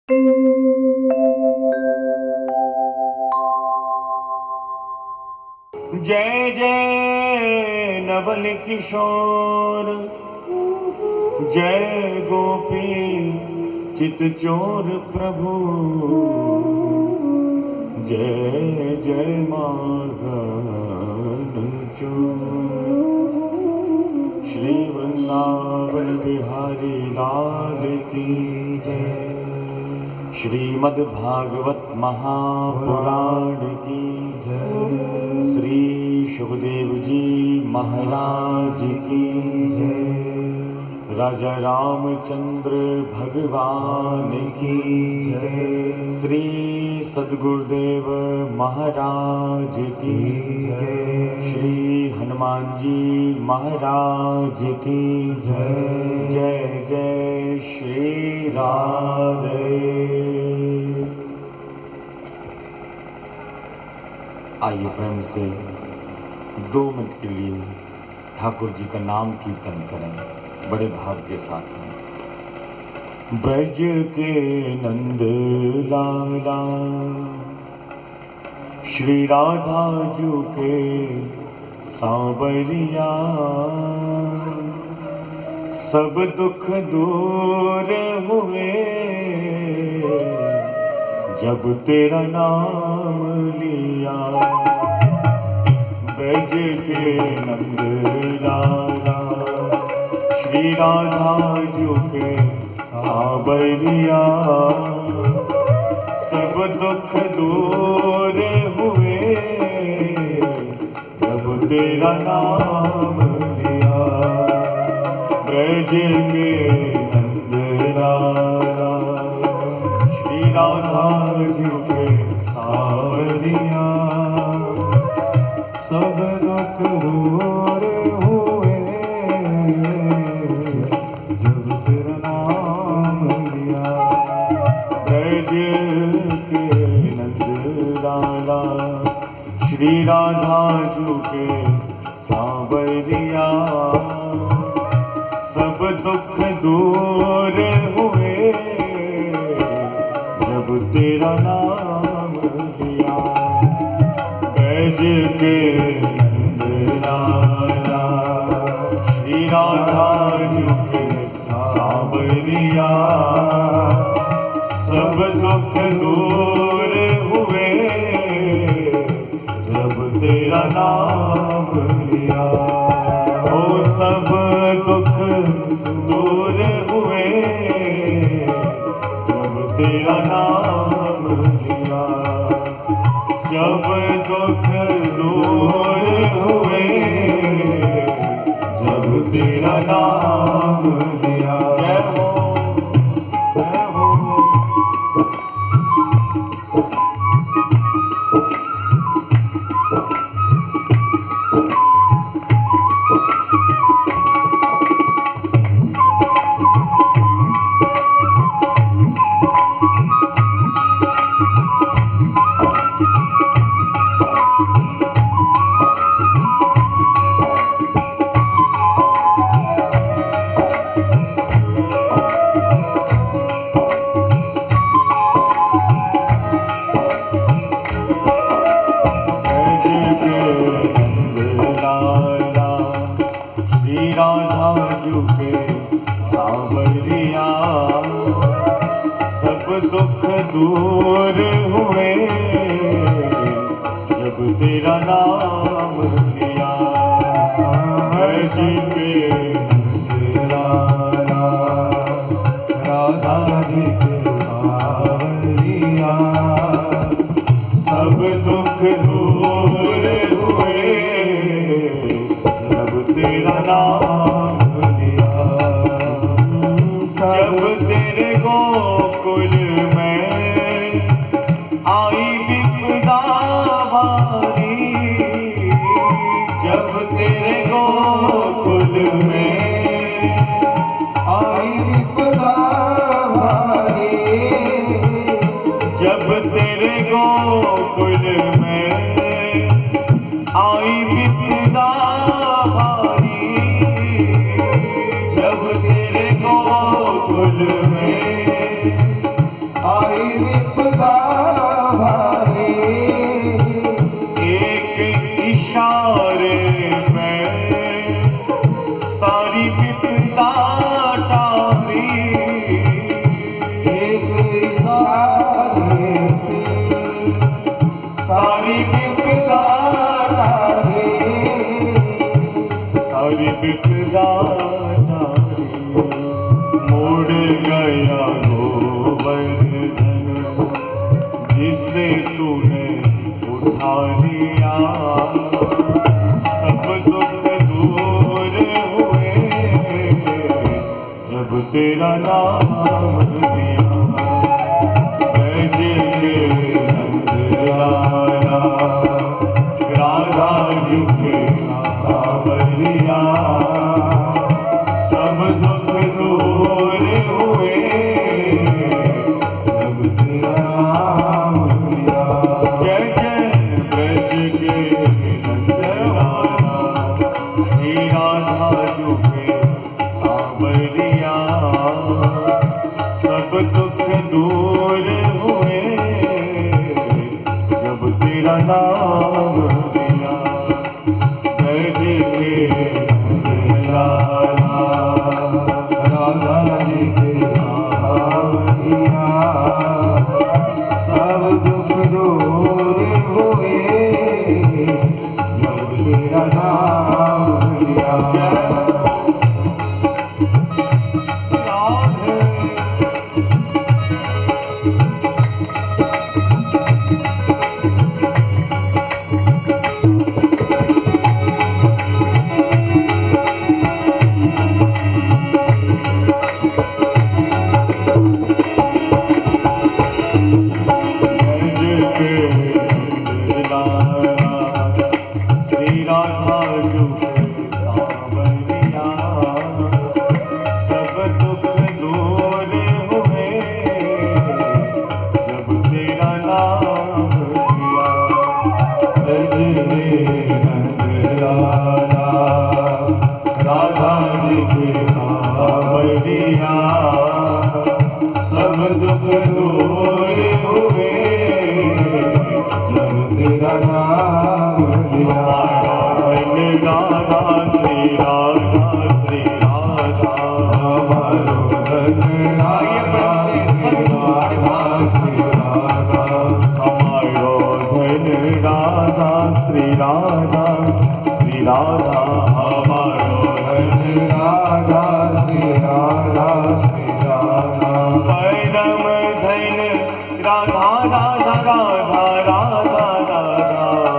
जय जय नवल किशोर, जय गोपी चित चोर प्रभु, जय जय मार्गन चोर। श्री वृंदावन बिहारी लाल की जय। श्रीमद् भागवत महापुराण की जय। श्री सुखदेव जी महाराज की जय। राजा रामचंद्र भगवान की जय। श्री सद्गुरुदेव महाराज की जय। श्री हनुमान जी महाराज की जय। जय जय श्री राधे। आइए प्रेम से 2 मिनट के लिए ठाकुर जी का नाम कीर्तन करें बड़े भाव के साथ में। ब्रज के नंद लाला श्री राधा जू के सांवरिया, सब दुख दूर हुए जब तेरा नाम लिया। ब्रज के नंद लाला श्री राधा जू के सांवरिया, सब दुख दूर हुए जब तेरा नाम लिया। ब्रज के नंद लाला श्री राधा जू के सांवरिया, सब दुख दूर हुए जब तेरा नाम लिया। ब्रज के नंद लाला श्री राधा जू के सांवरिया, सब दुख दूर हुए जब तेरा नाम लिया। ब्रज के नंद लाला श्री राधा जू के सांवरिया, सब दुख दूर हुए जब तेरा नाम लिया। ओ सब दुख दूर हुए जब तेरा नाम लिया। जब दुख दूर हुए जब तेरा नाम लिया। जय हो जय हो। दुख दूर हुए जब तेरा नाम लिया। ब्रज के नंद लाला राधा जी के सांवरिया, सब दुख दूर हुए जब तेरा नाम लिया। जब तेरे गोकुल आई विपदा भारी, जब तेरे गोकुल में आई विपदा भारी, जब तेरे गोकुल में आई विपदा भारी, जब तेरे गोकुल में सारी विपदा भारी, एक इशारे में सारी विपदा टारी, एक इशारे में सारी विपदा टारी, सारी विपदा टारी। मोड़ गया गोवर्धन जिसे तूने उठा लिया, सब दुख दूर हुए जब तेरा नाम लिया। ब्रज के नंदलाला राधा जी के सावरिया, सब दुख दूर हुए जब तेरा नाम लिया। जय जय ब्रज के नंदलाला श्री राधा जी के सावरिया, सब दुख दूर हुए जब तेरा नाम लिया। ब्रज के नंदलाला राधा जी के सावरिया, सब दुख दूर हुए जब तेरा नाम लिया। श्री राधा जी के सावरिया, सब दुख दूर हुए जब तेरा नाम लिया। ब्रज के नंदलाला राधा जी के सावरिया, सब दुख दूर हुए जब तेरा नाम लिया। राधा श्री राधा श्री राधा हमारो धन राधा श्री राधा श्री राधा, हमारो धन राधा श्री राधा श्री राधा, हमारो धन राधा श्री राधा श्री राधा, परम धन राधा राधा राधा राधा राधा,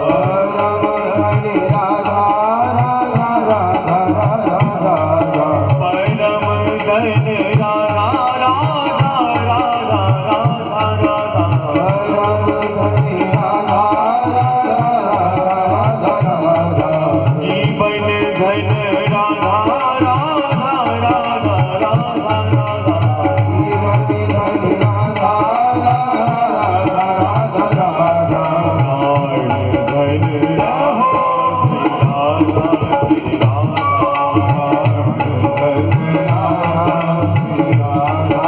परम धन राधा राधा राधा राधा राधा, परम धन राधा राधा राधा राधा राधा, परम धन राधा राधा राधा, जीवन धन राधा राधा राधा राधा राधा, जीवन धन राधा राधा राधा राधा, धन रहो श्री राधा श्री राधा, धन राधा श्री राधा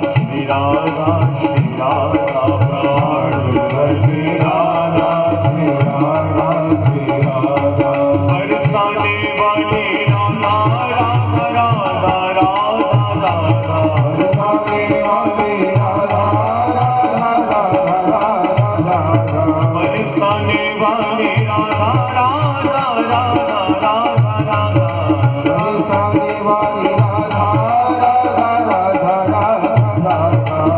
श्री राधा, श्री राधा प्राण धन राधा श्री राधा श्री राधा, श्री राधा श्री राधा, बरसाने वाली राधा राधा राधा राधा राधा, बरसाने वाली राधा राधा राधा राधा, बरसाने वाली राधा राधा राधा राधा राधा, बरसाने वाली राधा राधा राधा राधा,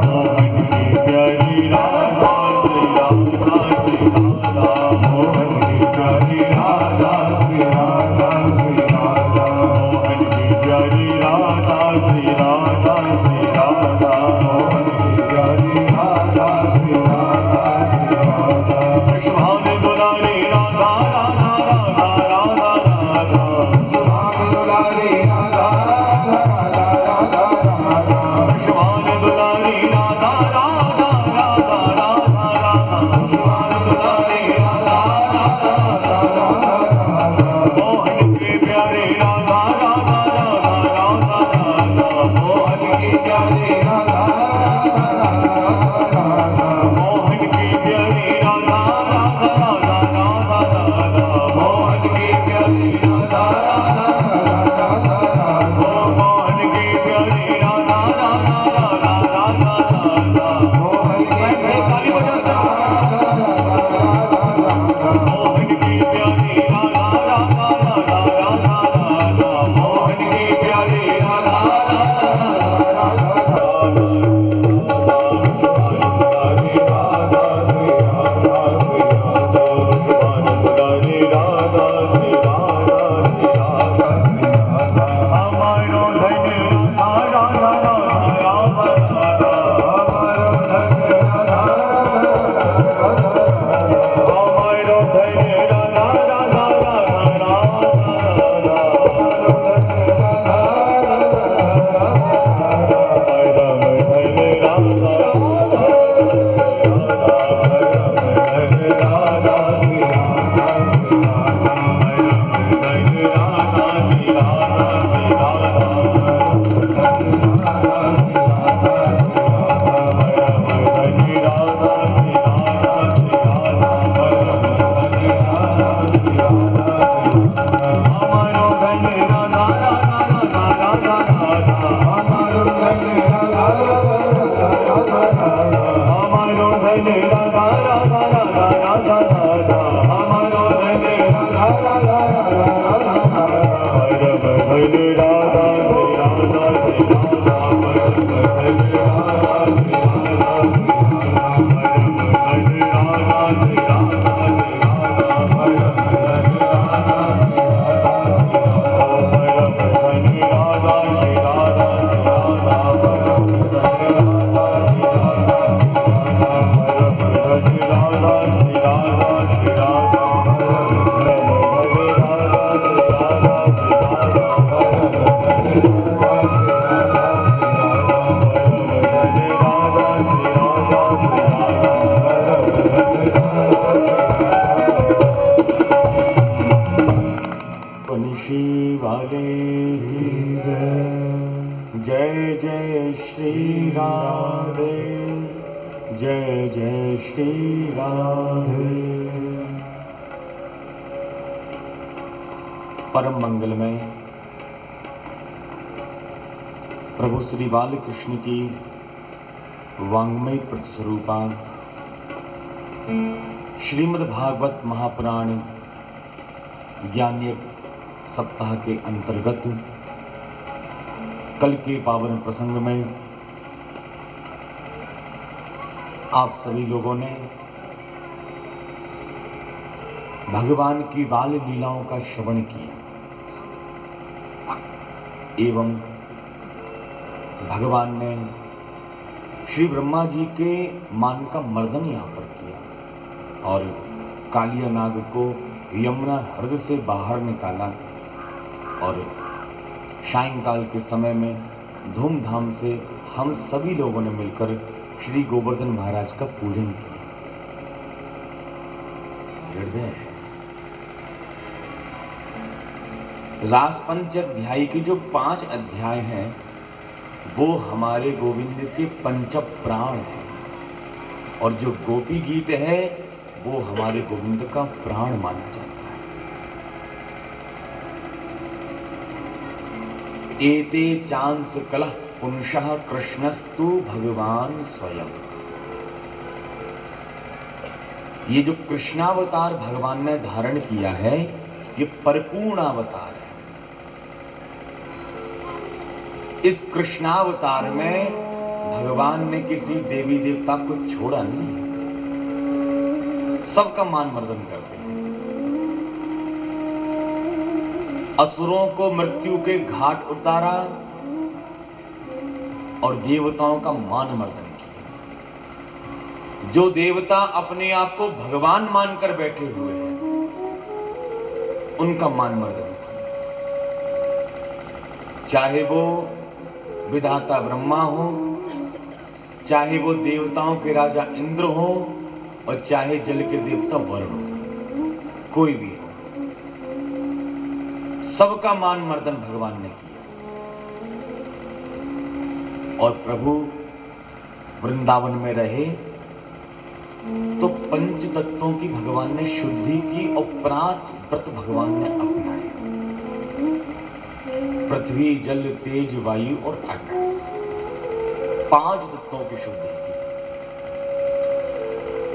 मोहन की प्यारी राधा श्री राधा श्री राधा, मोहन की प्यारी राधा श्री राधा श्री राधा, मोहन की प्यारी राधा श्री राधा श्री राधा, मोहन की प्यारी राधा श्री राधा श्री राधा, सुभान दुलारी राधा राधा राधा राधा राधा, सुभान दुलारी राधा राधा राधा राधा, सुभान दुलारी राधा राधा राधा राधा राधा, सुभान दुलारी राधा राधा राधा राधा, मोहन के प्यारे राधा राधा राधा राधा प्यारी राधा मोहन की प्यारी राधा राधा राधा राधा राधा मोहन की प्यारी राधा मोहन की प्यारी राधा राधा राधा राधा राधा मोहन की ताली बजाते मोहन की प्यारी राधा राधा राधा राधा राधा मोहन की प्यारी राधा मुरारी राधा श्री राधा श्री राधा हमारो धन राधा राधा राधा राधा हमारो धन राधा राधा राधा बंशी वाले की जय जय श्री राधे जय जय श्री राधे। परम मंगलमय प्रभु श्री बालकृष्ण की वांग्मय प्रतिस्वरूपा श्रीमद् भागवत महापुराण ज्ञान सप्ताह के अंतर्गत कल के पावन प्रसंग में आप सभी लोगों ने भगवान की बाल लीलाओं का श्रवण किया एवं भगवान ने श्री ब्रह्मा जी के मान का मर्दन यहाँ पर किया और कालिया नाग को यमुना हृदय से बाहर निकाला और सायंकाल के समय में धूमधाम से हम सभी लोगों ने मिलकर श्री गोवर्धन महाराज का पूजन किया। हृदय रासपंच अध्याय के जो 5 अध्याय हैं वो हमारे गोविंद के पंच प्राण हैं और जो गोपी गीत है वो हमारे गोविंद का प्राण माना जाता है। एते चांस कलह पुंसः कृष्णस्तु भगवान स्वयं। ये जो कृष्णावतार भगवान ने धारण किया है ये परिपूर्ण अवतार है। इस कृष्णावतार में भगवान ने किसी देवी देवता को छोड़ा नहीं, सबका मान मर्दन करते हैं। असुरों को मृत्यु के घाट उतारा और देवताओं का मान मर्दन किया। जो देवता अपने आप को भगवान मानकर बैठे हुए हैं उनका मान मर्दन किया। चाहे वो विधाता ब्रह्मा हो, चाहे वो देवताओं के राजा इंद्र हो और चाहे जल के देवता वरुण हो, कोई भी हो, सबका मान मर्दन भगवान ने किया। और प्रभु वृंदावन में रहे तो पंच तत्वों की भगवान ने शुद्धि की और 5 व्रत भगवान ने अपनाए। पृथ्वी, जल, तेज, वायु और आकाश, 5 तत्वों की शुद्धि की।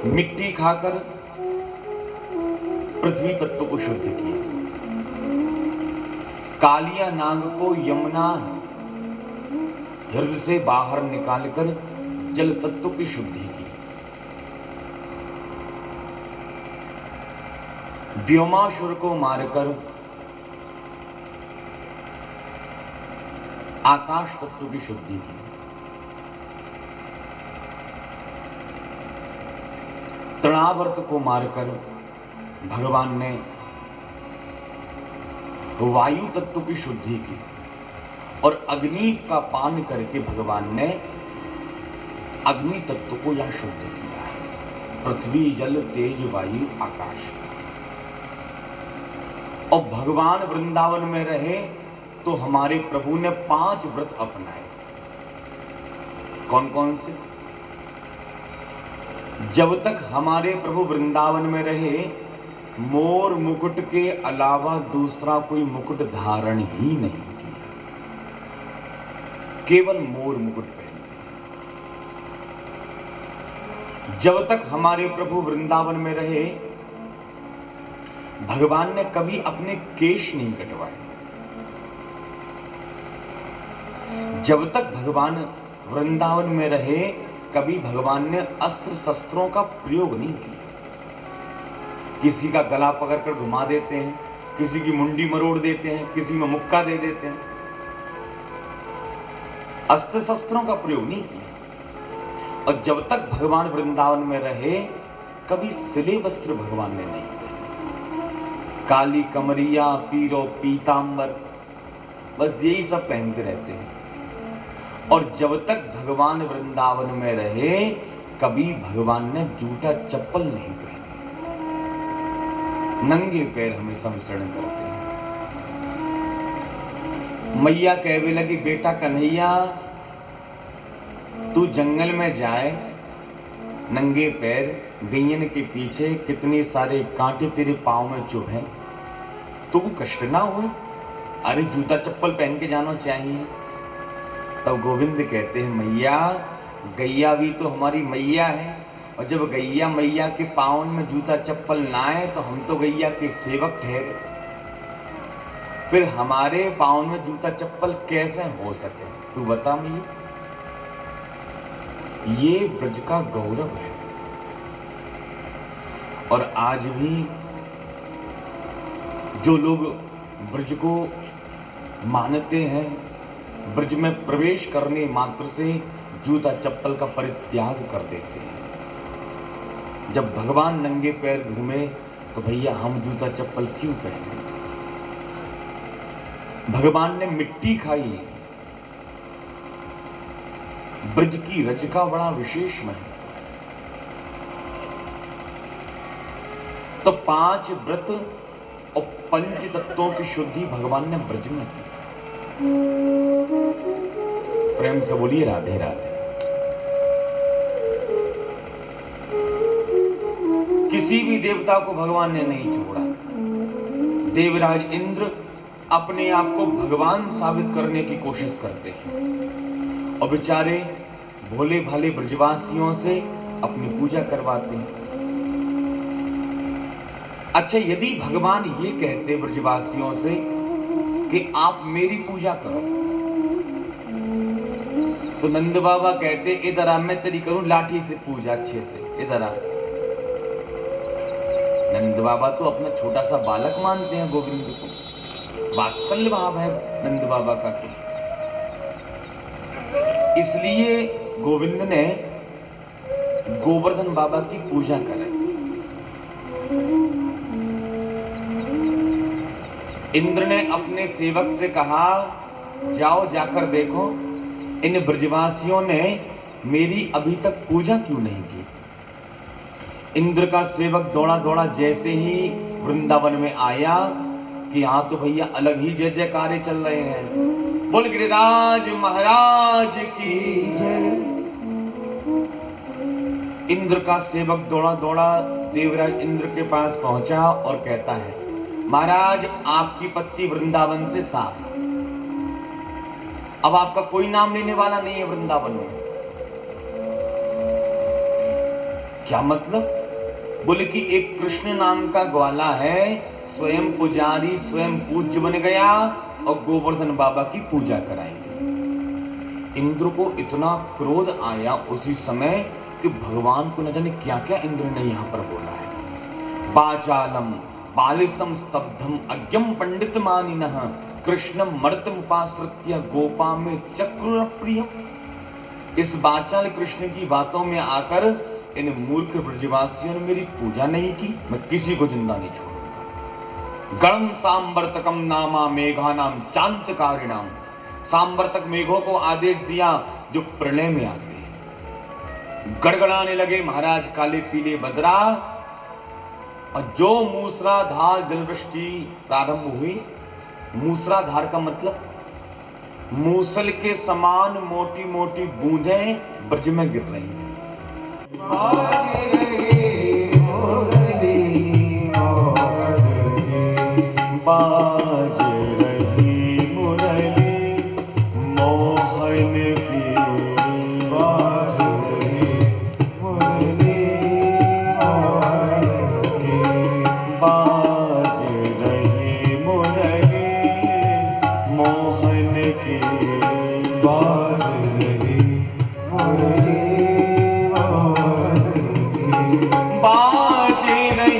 मिट्टी खाकर पृथ्वी तत्व को शुद्ध किया। कालिया नाग को यमुना हृदय से बाहर निकालकर जल तत्व की शुद्धि की। व्योमासुर को मारकर आकाश तत्व की शुद्धि की। तृणावर्त को मारकर भगवान ने वायु तत्व की शुद्धि की और अग्नि का पान करके भगवान ने अग्नि तत्व को यहां शुद्ध किया है। पृथ्वी, जल, तेज, वायु, आकाश। और भगवान वृंदावन में रहे तो हमारे प्रभु ने 5 व्रत अपनाए। कौन कौन से? जब तक हमारे प्रभु वृंदावन में रहे मोर मुकुट के अलावा दूसरा कोई मुकुट धारण ही नहीं किया, केवल मोर मुकुट पहनते। जब तक हमारे प्रभु वृंदावन में रहे भगवान ने कभी अपने केश नहीं कटवाए। जब तक भगवान वृंदावन में रहे कभी भगवान ने अस्त्र शस्त्रों का प्रयोग नहीं किया। किसी का गला पकड़कर घुमा देते हैं, किसी की मुंडी मरोड़ देते हैं, किसी में मुक्का दे देते हैं। अस्त्र शस्त्रों का प्रयोग नहीं किया। और जब तक भगवान वृंदावन में रहे कभी सिले वस्त्र भगवान ने नहीं पहने। काली कमरिया, पीरो, पीतांबर, बस यही सब पहनते रहते हैं। और जब तक भगवान वृंदावन में रहे कभी भगवान ने जूता चप्पल नहीं पहने। नंगे पैर हमेशा अनुसरण करते हैं। मैया कहने लगी, बेटा कन्हैया तू जंगल में जाए नंगे पैर, गैयन के पीछे कितने सारे कांटे तेरे पांव में चुभे तो वो कष्ट ना हो। अरे जूता चप्पल पहन के जाना चाहिए। तब गोविंद कहते हैं, मैया गैया भी तो हमारी मैया है, और जब गैया मैया के पाँव में जूता चप्पल ना आए तो हम तो गैया के सेवक ठहरे, फिर हमारे पाँव में जूता चप्पल कैसे हो सके? तू बता मैया। ये ब्रज का गौरव है। और आज भी जो लोग ब्रज को मानते हैं, ब्रज में प्रवेश करने मात्र से जूता चप्पल का परित्याग कर देते हैं। जब भगवान नंगे पैर घूमे तो भैया हम जूता चप्पल क्यों पहने? भगवान ने मिट्टी खाई। ब्रज की रज का बड़ा विशेष महत्व है। तो 5 व्रत और 5 तत्वों की शुद्धि भगवान ने ब्रज में की। प्रेम से बोलिए राधे राधे। किसी भी देवता को भगवान ने नहीं छोड़ा। देवराज इंद्र अपने आप को भगवान साबित करने की कोशिश करते हैं और बेचारे भोले भाले ब्रजवासियों से अपनी पूजा करवाते हैं। अच्छा, यदि भगवान ये कहते ब्रजवासियों से कि आप मेरी पूजा करो, तो नंद बाबा कहते इधर आ, मैं तेरी करूं लाठी से पूजा अच्छे से, इधर आ। नंद बाबा तो अपना छोटा सा बालक मानते हैं गोविंद को, वात्सल्य भाव है नंद बाबा का तो। इसलिए गोविंद ने गोवर्धन बाबा की पूजा कराई। इंद्र ने अपने सेवक से कहा, जाओ जाकर देखो इन ब्रजवासियों ने मेरी अभी तक पूजा क्यों नहीं की। इंद्र का सेवक दौड़ा दौड़ा जैसे ही वृंदावन में आया कि यहाँ तो भैया अलग ही जय जयकारे चल रहे हैं। बोल गिरिराज महाराज की जय। इंद्र का सेवक दौड़ा दौड़ा देवराज इंद्र के पास पहुंचा और कहता है, महाराज आपकी पत्नी वृंदावन से साफ, अब आपका कोई नाम लेने वाला नहीं है वृंदावन में। क्या मतलब? बोले कि एक कृष्ण नाम का ग्वाला है, स्वयं पुजारी स्वयं पूज्य बन गया और गोवर्धन बाबा की पूजा कराएंगे। इंद्र को इतना क्रोध आया उसी समय कि भगवान को न जाने क्या क्या इंद्र ने यहां पर बोला है। बाचालम बालिसम स्तब्धम अज्ञम पंडित मानिनः कृष्णम मर्तम उपाश्रित्य गोपा में चक्र प्रियम। इस बाचाल कृष्ण की बातों में आकर इन मूर्ख ब्रजवासियों ने मेरी पूजा नहीं की, मैं किसी को जिंदा नहीं छोड़ूंगा। गण सांवर्तकम नामा मेघा नाम चांतकारिणाम। सांवर्तक मेघों को आदेश दिया जो प्रलय में आते हैं। गड़गड़ाने लगे महाराज काले पीले बदरा, और जो मूसलाधार जलवृष्टि प्रारंभ हुई। मूसलाधार का मतलब मूसल के समान मोटी मोटी बूंदें ब्रज में गिर रही हैं। बाज रही मुरली मोहन की, बाज रही मुरली मोहन की, बाज रही मुरली मोहन की, बाज रही मुरली मोहन की, बाज रही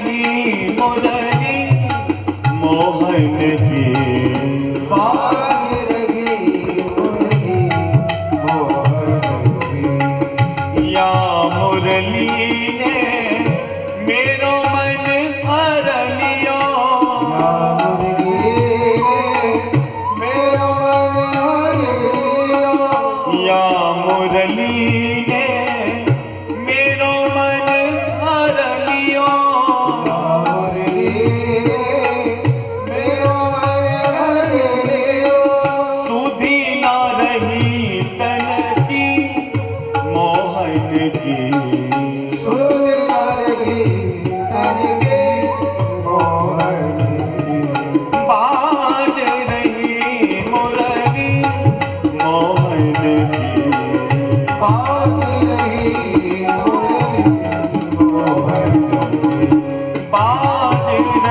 मुरली मोहन की, बाज रही मुरली मोहन की। या मुरली ने मेरो मन हर लियो, या मुरली ने मेरो मन हर लियो, सुधी ना रही तन की मोहन की, बाज रही मुरली मोहन की, बाज रही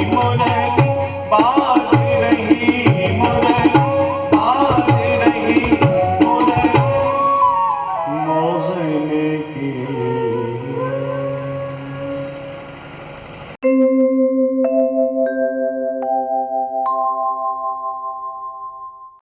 मुरली, बाज रही मुरली, बाज रही मुरली मोहन की।